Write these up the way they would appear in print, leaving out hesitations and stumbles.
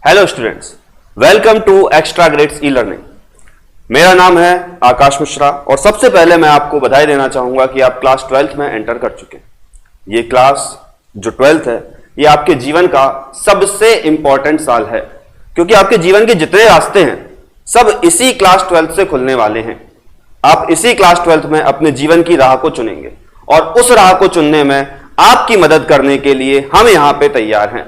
Hello students, welcome to extra grades e learning. मेरा नाम है आकाश मिश्रा और सबसे पहले मैं आपको बधाई देना चाहूंगा कि आप क्लास 12th में एंटर कर चुके हैं। ये क्लास जो 12th है ये आपके जीवन का सबसे इंपॉर्टेंट साल है, क्योंकि आपके जीवन के जितने रास्ते हैं सब इसी क्लास 12th से खुलने वाले हैं। आप इसी क्लास 12th में अपने जीवन की राह को चुनेंगे और उस राह को चुनने में आपकी मदद करने के लिए हम यहां पे तैयार हैं।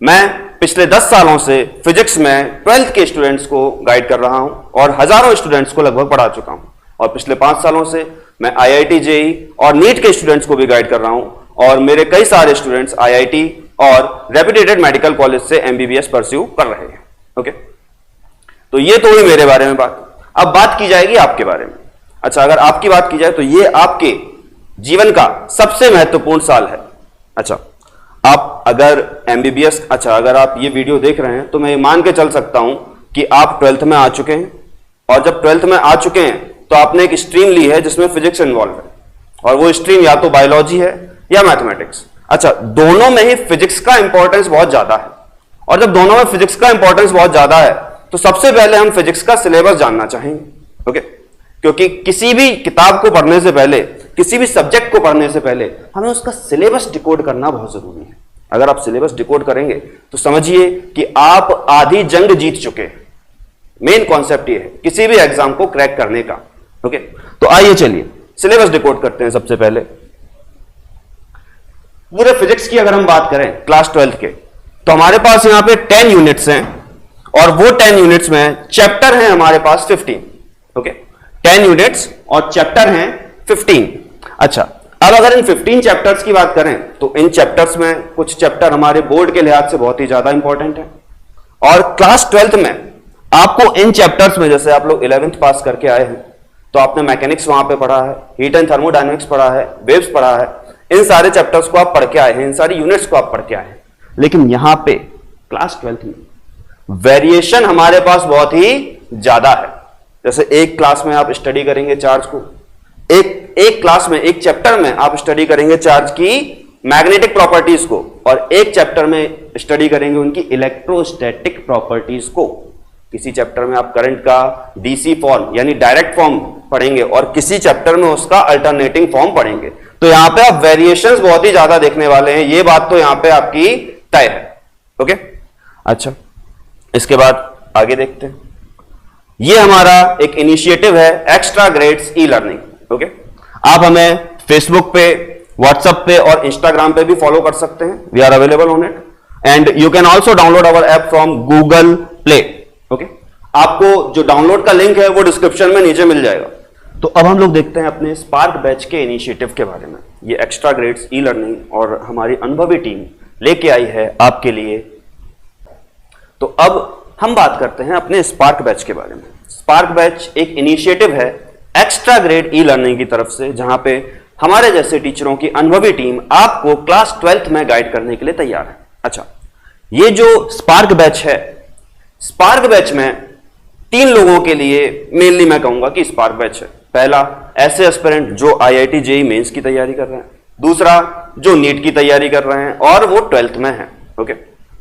मैं पिछले 10 सालों से फिजिक्स में 12th के स्टूडेंट्स को गाइड कर रहा हूं और हजारों स्टूडेंट्स को लगभग पढ़ा चुका हूं, और पिछले 5 सालों से मैं आईआईटी जेईई और नीट के स्टूडेंट्स को भी गाइड कर रहा हूं और मेरे कई सारे स्टूडेंट्स आईआईटी और रेप्यूटेड मेडिकल कॉलेज से एमबीबीएस परस्यू कर रहे हैं। ओके, तो ये तो हुई मेरे बारे में बात। अब बात की जाएगी आपके बारे में। अच्छा, अगर आपकी बात की जाए तो ये आपके जीवन का सबसे महत्वपूर्ण साल है। अच्छा, आप अगर एमबीबीएस अगर आप ये वीडियो देख रहे हैं तो मैं ये मान के चल सकता हूं कि आप 12th में आ चुके हैं, और जब 12th में आ चुके हैं तो आपने एक स्ट्रीम ली है जिसमें फिजिक्स इन्वॉल्व है, और वो स्ट्रीम या तो बायोलॉजी है या मैथमेटिक्स। अच्छा, दोनों में ही फिजिक्स का इंपॉर्टेंस बहुत ज्यादा है, और जब दोनों में फिजिक्स का इंपॉर्टेंस बहुत ज्यादा है तो सबसे पहले हम फिजिक्स का सिलेबस जानना चाहेंगे। ओके, क्योंकि किसी भी किताब को पढ़ने से पहले, किसी भी सब्जेक्ट को पढ़ने से पहले हमें उसका सिलेबस डिकोड करना बहुत जरूरी है। अगर आप सिलेबस डिकोड करेंगे तो समझिए कि आप आधी जंग जीत चुके हैं। मेन कॉन्सेप्ट ये है किसी भी एग्जाम को क्रैक करने का। ओके, तो आइए चलिए सिलेबस डिकोड करते हैं। सबसे पहले पूरे फिजिक्स की अगर हम बात करें क्लास 12th के, तो हमारे पास यहां पे 10 यूनिट्स हैं, और वो 10 यूनिट्स में चैप्टर हैं हमारे पास 15। ओके, 10 यूनिट्स और चैप्टर हैं 15। अच्छा, अब अगर इन 15 चैप्टर्स की बात करें तो इन चैप्टर्स में कुछ चैप्टर हमारे बोर्ड के लिहाज से बहुत ही ज्यादा इंपॉर्टेंट है, और क्लास 12th में आपको इन चैप्टर्स में, जैसे आप लोग 11th पास करके आए हैं तो आपने मैकेनिक्स वहां पे पढ़ा है, हीट एंड थर्मोडायनेमिक्स पढ़ा है, वेव्स पढ़ा है, इन सारे चैप्टर्स को आप पढ़ के आए हैं, इन सारी यूनिट्स को आप पढ़ के आए हैं। लेकिन यहां पे क्लास 12th में वेरिएशन हमारे पास बहुत ही ज्यादा है। जैसे एक क्लास में आप स्टडी करेंगे चार्ज को, एक क्लास में, एक चैप्टर में आप स्टडी करेंगे चार्ज की मैग्नेटिक प्रॉपर्टीज को, और एक चैप्टर में स्टडी करेंगे उनकी इलेक्ट्रोस्टैटिक प्रॉपर्टीज को। किसी चैप्टर में आप करंट का डीसी फॉर्म यानी डायरेक्ट फॉर्म पढ़ेंगे, और किसी चैप्टर में उसका अल्टरनेटिंग फॉर्म पढ़ेंगे। तो यहां पे आप वेरिएशंस बहुत ही ज्यादा देखने वाले हैं, ये बात तो यहां पे आपकी तय है। ओके, अच्छा, इसके बाद आगे देखते हैं। ये हमारा एक इनिशिएटिव है extra grades e learning. Okay, आप हमें फेसबुक पे, व्हाट्सएप पे और इंस्टाग्राम पे भी फॉलो कर सकते हैं। We are available on it, and you can also download our app from Google Play. Okay, आपको जो डाउनलोड का लिंक है वो डिस्क्रिप्शन में नीचे मिल जाएगा। तो अब हम लोग देखते हैं अपने स्पार्क बैच के इनिशिएटिव के बारे में। ये एक्स्ट्रा ग्रेड्स ई लर्निंग और हमारी अनुभवी टीम लेके आई है आपके लिए। तो अब हम बात करते हैं अपने स्पार्क बैच के बारे में। स्पार्क बैच एक इनिशिएटिव है एक्स्ट्रा ग्रेड ई लर्निंग की तरफ से, जहां पे हमारे जैसे टीचरों की अनुभवी टीम आपको क्लास 12th में गाइड करने के लिए तैयार है। अच्छा, ये जो स्पार्क बैच है, स्पार्क बैच में 3 लोगों के लिए मेनली मैं कहूंगा कि स्पार्क बैच है। पहला, ऐसे एस्पिरेंट जो आईआईटी जेईई मेंस की तैयारी कर रहे हैं। दूसरा, जो नीट की तैयारी कर रहे हैं और वो 12th में है। ओके,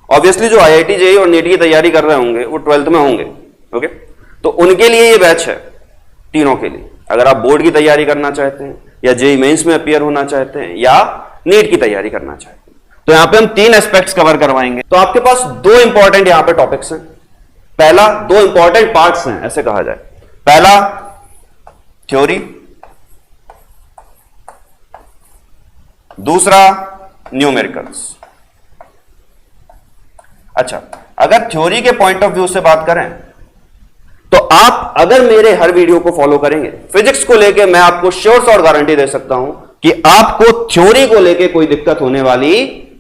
ऑब्वियसली जो आईआईटी जेईई और नीट की तैयारी कर रहे होंगे वो 12th में होंगे। ओके, तो उनके लिए ये बैच है, तीनों के लिए। अगर आप बोर्ड की तैयारी करना चाहते हैं, या जेईई मेंस में अपीयर होना चाहते हैं, या नीट की तैयारी करना चाहते हैं, तो यहां पे हम 3 एस्पेक्ट्स कवर करवाएंगे। तो आपके पास 2 इंपॉर्टेंट यहां पे टॉपिक्स हैं। पहला, 2 इंपॉर्टेंट पार्ट्स हैं ऐसे कहा जाए। पहला थ्योरी, दूसरा न्यूमेरिकल्स। अच्छा, अगर थ्योरी के पॉइंट ऑफ व्यू से बात करें तो आप अगर मेरे हर वीडियो को फॉलो करेंगे, फिजिक्स को लेके मैं आपको श्योर और गारंटी दे सकता हूं कि आपको थ्योरी को लेके कोई दिक्कत होने वाली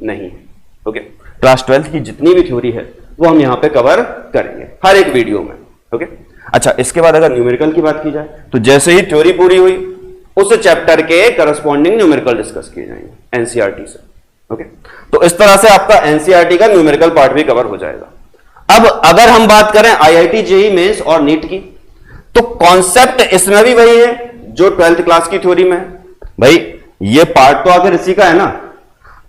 नहीं है। ओके, क्लास 12th की जितनी भी थ्योरी है वो हम यहां पे कवर करेंगे हर एक वीडियो में। ओके, अच्छा, इसके बाद अगर न्यूमेरिकल की बात की जाए तो जैसे ही थ्योरी पूरी हुई उस चैप्टर के करस्पॉन्डिंग न्यूमेरिकल डिस्कस किए जाएंगे एनसीईआरटी से। ओके, तो इस तरह से आपका एनसीईआरटी का न्यूमेरिकल पार्ट भी कवर हो जाएगा। अब अगर हम बात करें आईआईटी जेईई मेंस और नीट की, तो कॉन्सेप्ट इसमें भी वही है जो 12th क्लास की थ्योरी में है। भाई ये पार्ट तो आखिर इसी का है ना।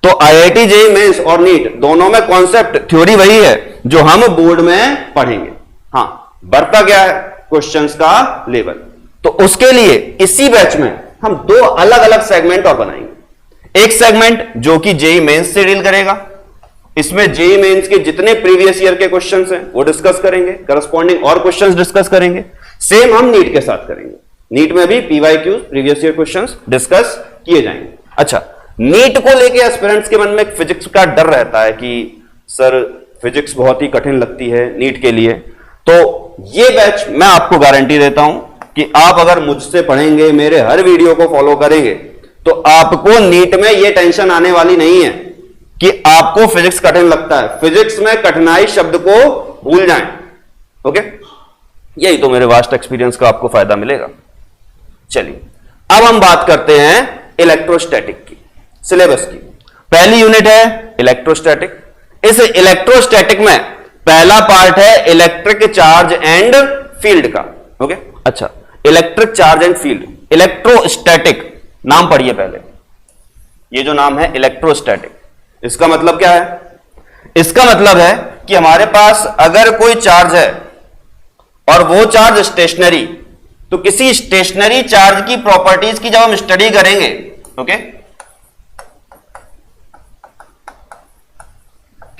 तो आईआईटी जेईई मेंस और नीट दोनों में कॉन्सेप्ट थ्योरी वही है जो हम बोर्ड में पढ़ेंगे। हां, बढ़ता क्या है क्वेश्चंस का लेवल। तो उसके लिए इसी बैच में हम दो अलग अलग सेगमेंट और बनाएंगे। एक सेगमेंट जो कि जेईई मेंस से डील करेगा, इसमें जेईई मेंस के जितने प्रीवियस ईयर के क्वेश्चंस हैं वो डिस्कस करेंगे, करस्पॉन्डिंग और क्वेश्चंस डिस्कस करेंगे। सेम हम नीट के साथ करेंगे, नीट में भी PYQ previous year questions discuss किए जाएंगे। अच्छा, नीट को लेके एस्पिरेंट्स के मन में एक फिजिक्स का डर रहता है कि सर फिजिक्स बहुत ही कठिन लगती है नीट के लिए। तो ये बैच मैं आपको गारंटी देता हूं कि आप अगर मुझसे पढ़ेंगे, मेरे हर वीडियो को फॉलो करेंगे, तो आपको नीट में ये टेंशन आने वाली नहीं है कि आपको फिजिक्स कठिन लगता है। फिजिक्स में कठिनाई शब्द को भूल जाएं। ओके, यही तो मेरे वास्ट एक्सपीरियंस का आपको फायदा मिलेगा। चलिए अब हम बात करते हैं इलेक्ट्रोस्टैटिक की, सिलेबस की। पहली यूनिट है इलेक्ट्रोस्टैटिक। इस इलेक्ट्रोस्टैटिक में पहला पार्ट है इलेक्ट्रिक चार्ज एंड फील्ड का। ओके, अच्छा, electric charge and field, electrostatic नाम पढ़िए पहले। ये जो नाम है इलेक्ट्रोस्टैटिक, इसका मतलब क्या है? इसका मतलब है कि हमारे पास अगर कोई चार्ज है और वो चार्ज स्टेशनरी, तो किसी स्टेशनरी चार्ज की प्रॉपर्टीज की जब हम स्टडी करेंगे, ओके,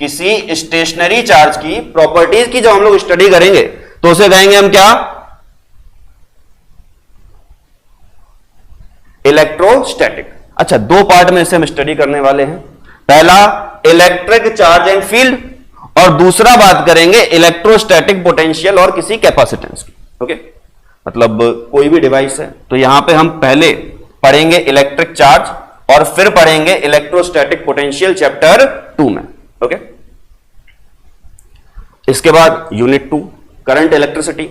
किसी स्टेशनरी चार्ज की प्रॉपर्टीज की जब हम लोग स्टडी करेंगे तो उसे कहेंगे हम क्या? इलेक्ट्रोस्टैटिक। अच्छा, दो पार्ट में इसे हम स्टडी करने वाले हैं। पहला इलेक्ट्रिक चार्ज एंड फील्ड, और दूसरा बात करेंगे इलेक्ट्रोस्टैटिक पोटेंशियल और किसी कैपेसिटेंस की। ओके, मतलब कोई भी डिवाइस है तो यहां पे हम पहले पढ़ेंगे इलेक्ट्रिक चार्ज और फिर पढ़ेंगे इलेक्ट्रोस्टैटिक पोटेंशियल चैप्टर 2 में। ओके, इसके बाद unit 2 current electricity.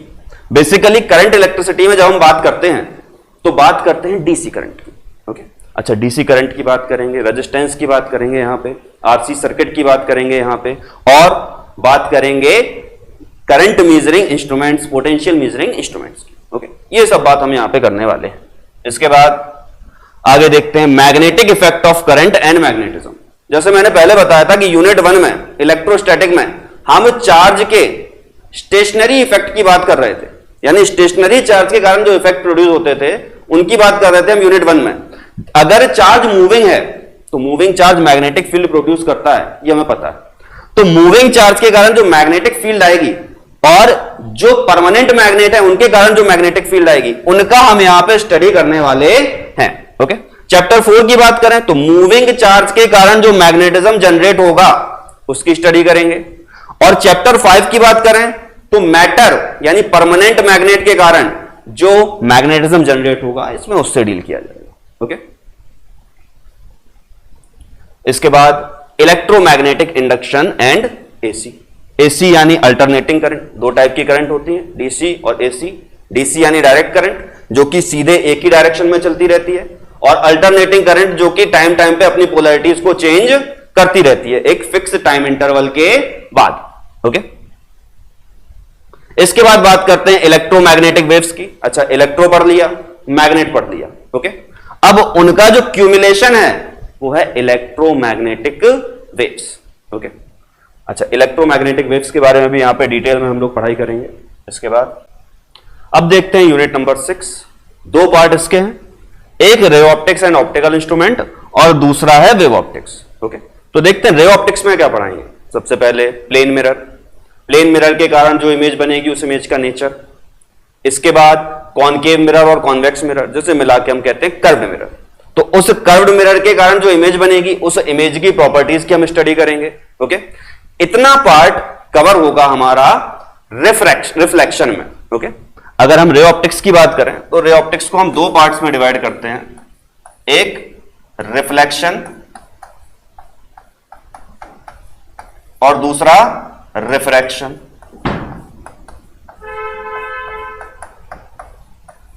Basically current electricity में जब हम बात करते हैं तो बात करते हैं डीसी करंट की। ओके, अच्छा, डीसी करंट की बात करेंगे, रेजिस्टेंस की बात करेंगे यहां पे, आरसी सर्किट की बात करेंगे यहां पे, और बात करेंगे current measuring instruments, potential measuring instruments की। ओके, ये सब बात हम यहां पे करने वाले हैं। इसके बाद आगे देखते हैं magnetic effect of current and magnetism. जैसे मैंने पहले बताया था कि यूनिट 1 में इलेक्ट्रोस्टैटिक में हम चार्ज के स्टेशनरी इफेक्ट की बात कर रहे थे, यानी स्टेशनरी चार्ज के कारण जो इफेक्ट प्रोड्यूस होते थे उनकी बात कर रहे थे हम यूनिट 1 में। अगर चार्ज मूविंग है तो moving charge magnetic field produce करता है, ये हमें पता है। तो मूविंग चार्ज के कारण जो मैग्नेटिक फील्ड आएगी और जो परमानेंट मैग्नेट है उनके कारण जो मैग्नेटिक फील्ड आएगी, उनका हम यहां पे स्टडी करने वाले हैं। ओके, चैप्टर 4 की बात करें तो मूविंग चार्ज के कारण जो मैग्नेटिज्म जनरेट होगा उसकी स्टडी करेंगे, और चैप्टर 5 की बात करें तो मैटर यानी परमानेंट मैग्नेट के कारण जो मैग्नेटिज्म जनरेट होगा इसमें उससे डील किया जाएगा। ओके, इसके बाद electromagnetic induction and AC. AC यानी अल्टरनेटिंग करंट, दो टाइप की करंट होती है, डीसी और एसी। डीसी यानी डायरेक्ट करंट जो कि सीधे एक ही डायरेक्शन में चलती रहती है, और अल्टरनेटिंग करंट जो कि टाइम टाइम पे अपनी पोलैरिटीज को चेंज करती रहती है एक फिक्स टाइम इंटरवल के बाद। ओके, इसके बाद बात करते हैं इलेक्ट्रोमैग्नेटिक वेव्स की। अच्छा, इलेक्ट्रो पढ़ लिया, मैग्नेट पढ़ लिया। ओके, अब उनका जो क्यूमुलेशन है वो है इलेक्ट्रोमैग्नेटिक वेव्स। ओके, अच्छा, इलेक्ट्रोमैग्नेटिक वेव्स के बारे में भी यहां पे डिटेल में हम लोग पढ़ाई करेंगे। इसके बाद अब देखते हैं यूनिट नंबर 6। दो पार्ट इसके हैं, एक ray optics and optical instrument और दूसरा है वेव ऑप्टिक्स। ओके, तो देखते हैं रे ऑप्टिक्स में क्या पढ़ाएंगे। सबसे पहले प्लेन मिरर, प्लेन मिरर के कारण जो इमेज बनेगी उस इमेज का नेचर। इसके बाद कॉनकेव मिरर और कॉन्वेक्स मिरर, जिसे मिला के हम कहते हैं कर्व्ड मिरर। तो उस कर्व्ड मिरर के कारण जो इमेज बनेगी उस इमेज की प्रॉपर्टीज की हम स्टडी करेंगे। ओके, इतना पार्ट कवर होगा हमारा रिफ्लेक्शन में। ओके, अगर हम रे ऑप्टिक्स की बात करें तो रे ऑप्टिक्स को हम दो पार्ट्स में डिवाइड करते हैं, एक रिफ्लेक्शन और दूसरा रिफ्रैक्शन।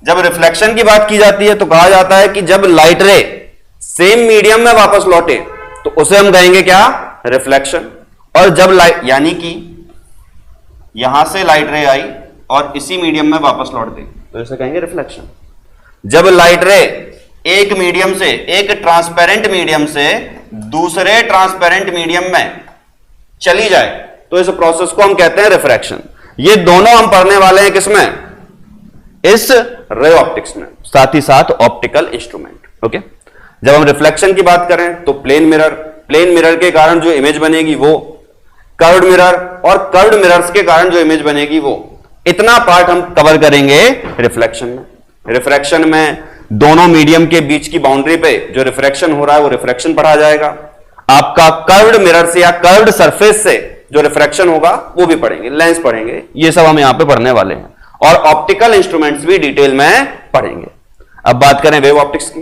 जब रिफ्लेक्शन की बात की जाती है तो कहा जाता है कि जब लाइट रे सेम मीडियम में वापस लौटे तो उसे हम कहेंगे क्या? रिफ्लेक्शन। और जब लाइट यानी कि यहां से लाइट रे आई और इसी मीडियम में वापस लौट गई तो इसे कहेंगे रिफ्लेक्शन। जब लाइट रे एक मीडियम से, एक ट्रांसपेरेंट मीडियम से दूसरे ट्रांसपेरेंट मीडियम में चली जाए तो इस प्रोसेस को हम कहते हैं रिफ्रैक्शन। ये दोनों हम पढ़ने वाले हैं किसमें? इस रे ऑप्टिक्स में, साथ ही साथ ऑप्टिकल इंस्ट्रूमेंट। ओके, जब हम रिफ्लेक्शन की बात करें तो प्लेन मिरर के कारण जो इमेज बनेगी वो, कर्व्ड मिरर और कर्व्ड मिरर्स के कारण जो इमेज बनेगी वो, इतना पार्ट हम कवर करेंगे रिफ्लेक्शन में। रिफ्रैक्शन में दोनों मीडियम के बीच की बाउंड्री पे जो रिफ्रैक्शन हो रहा है वो रिफ्रैक्शन पढ़ा जाएगा। आपका कर्व्ड मिरर से या कर्व्ड सरफेस से जो रिफ्रैक्शन होगा वो भी पढ़ेंगे, लेंस पढ़ेंगे, ये सब हम यहां पे पढ़ने वाले हैं। और ऑप्टिकल इंस्ट्रूमेंट्स भी डिटेल में पढ़ेंगे। अब बात करें वेव ऑप्टिक्स की,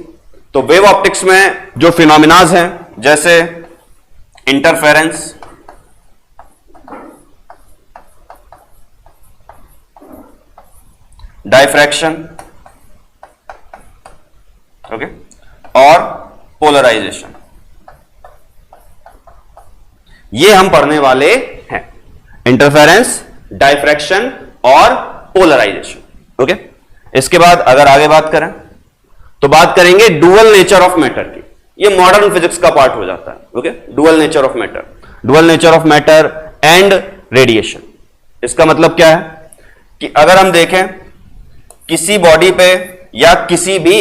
तो वेव ऑप्टिक्स में जो फिनोमिनाज हैं जैसे इंटरफेरेंस, डायफ्रैक्शन, ओके, और पोलराइजेशन, ये हम पढ़ने वाले हैं। इंटरफेरेंस, डायफ्रैक्शन और पोलराइजेशन। ओके, इसके बाद अगर आगे बात करें तो बात करेंगे डुअल नेचर ऑफ मैटर की। ये मॉडर्न फिजिक्स का पार्ट हो जाता है। Okay, dual nature of matter, dual nature of matter and radiation. इसका मतलब क्या है कि अगर हम देखें किसी बॉडी पे या किसी भी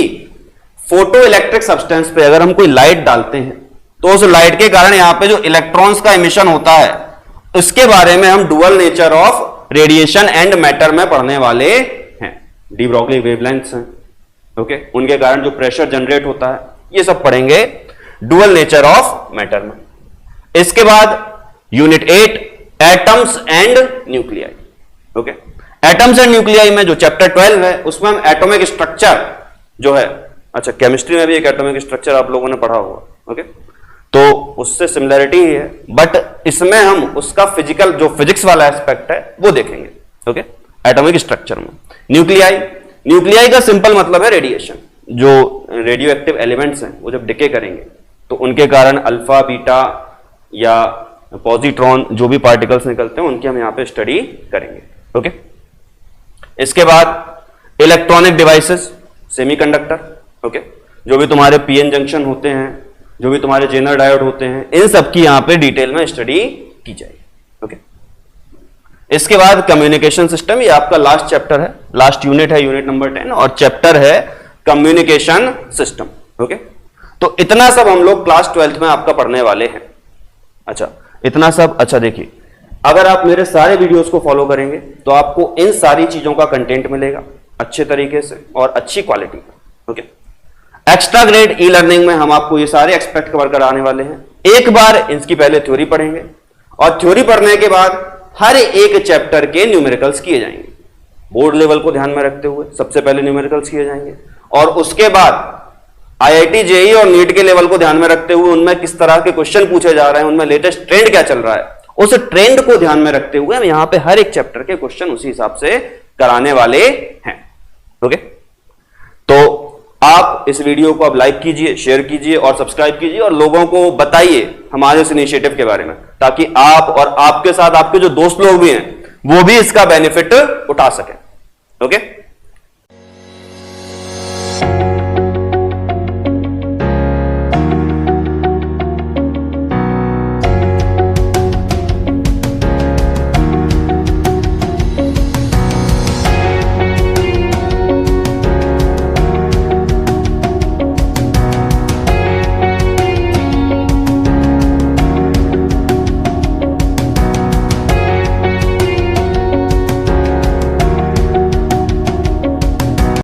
फोटो इलेक्ट्रिक सब्सटेंस पे अगर हम कोई लाइट डालते हैं तो उस लाइट के कारण यहां पे जो इलेक्ट्रॉन्स का एमिशन होता है उसके बारे में हम dual nature of radiation and matter में पढ़ने वाले हैं। डी ब्रॉगली वेवलेंथ्स हैं, ओके, उनके कारण जो प्रेशर जनरेट होता है ये सब पढ़ेंगे डुअल नेचर ऑफ मैटर में। इसके बाद unit 8 atoms and nuclei. Okay, atoms and nuclei में जो चैप्टर 12 है उसमें हम एटॉमिक स्ट्रक्चर जो है, अच्छा केमिस्ट्री में भी एक एटॉमिक स्ट्रक्चर आप लोगों ने पढ़ा होगा। ओके, तो उससे सिमिलरिटी ही है, बट इसमें हम उसका फिजिकल जो फिजिक्स वाला एस्पेक्ट है वो देखेंगे। ओके, एटॉमिक स्ट्रक्चर में न्यूक्लियाई का सिंपल मतलब है रेडिएशन। जो रेडियो एक्टिव एलिमेंट्स हैं वो जब डिके करेंगे तो उनके कारण अल्फा, बीटा या पॉजिट्रॉन जो भी पार्टिकल्स निकलते हैं उनकी हम यहां पे स्टडी करेंगे। ओके, इसके बाद इलेक्ट्रॉनिक डिवाइसेस, सेमीकंडक्टर, ओके, जो भी तुम्हारे पीएन जंक्शन होते हैं, जो भी तुम्हारे जेनर डायोड होते हैं, इन सब की यहां पे डिटेल में स्टडी की जाएगी। ओके, इसके बाद कम्युनिकेशन सिस्टम, ये आपका लास्ट चैप्टर है, लास्ट यूनिट है, यूनिट नंबर 10, और चैप्टर है कम्युनिकेशन सिस्टम। ओके, तो इतना सब हम लोग क्लास 12th में आपका पढ़ने वाले हैं। अच्छा, इतना सब, अच्छा देखिए, अगर आप मेरे सारे वीडियोस को फॉलो करेंगे तो आपको इन सारी चीजों का कंटेंट मिलेगा अच्छे तरीके से और अच्छी क्वालिटी का। Okay, extra grade e learning में हम आपको ये सारे एक्सपेक्ट कवर कराने वाले हैं। एक बार इसकी पहले थ्योरी पढ़ेंगे और थ्योरी पढ़ने के बाद हर एक चैप्टर के न्यूमेरिकल्स किए जाएंगे। बोर्ड लेवल को ध्यान में रखते हुए सबसे पहले न्यूमेरिकल्स किए जाएंगे और उसके बाद आईआईटी जेईई और नीट के लेवल को ध्यान में रखते हुए उनमें किस तरह के क्वेश्चन पूछे जा रहे हैं, उनमें लेटेस्ट ट्रेंड क्या चल रहा है, उस ट्रेंड को ध्यान में रखते हुए हम यहां पे हर एक चैप्टर के क्वेश्चन उसी हिसाब से कराने वाले हैं। ओके, तो आप इस वीडियो को अब लाइक कीजिए, शेयर कीजिए और सब्सक्राइब कीजिए और लोगों को बताइए हमारे इस इनिशिएटिव के बारे में, ताकि आप और आपके साथ आपके जो दोस्त लोग भी हैं वो भी इसका बेनिफिट उठा सकें। ओके।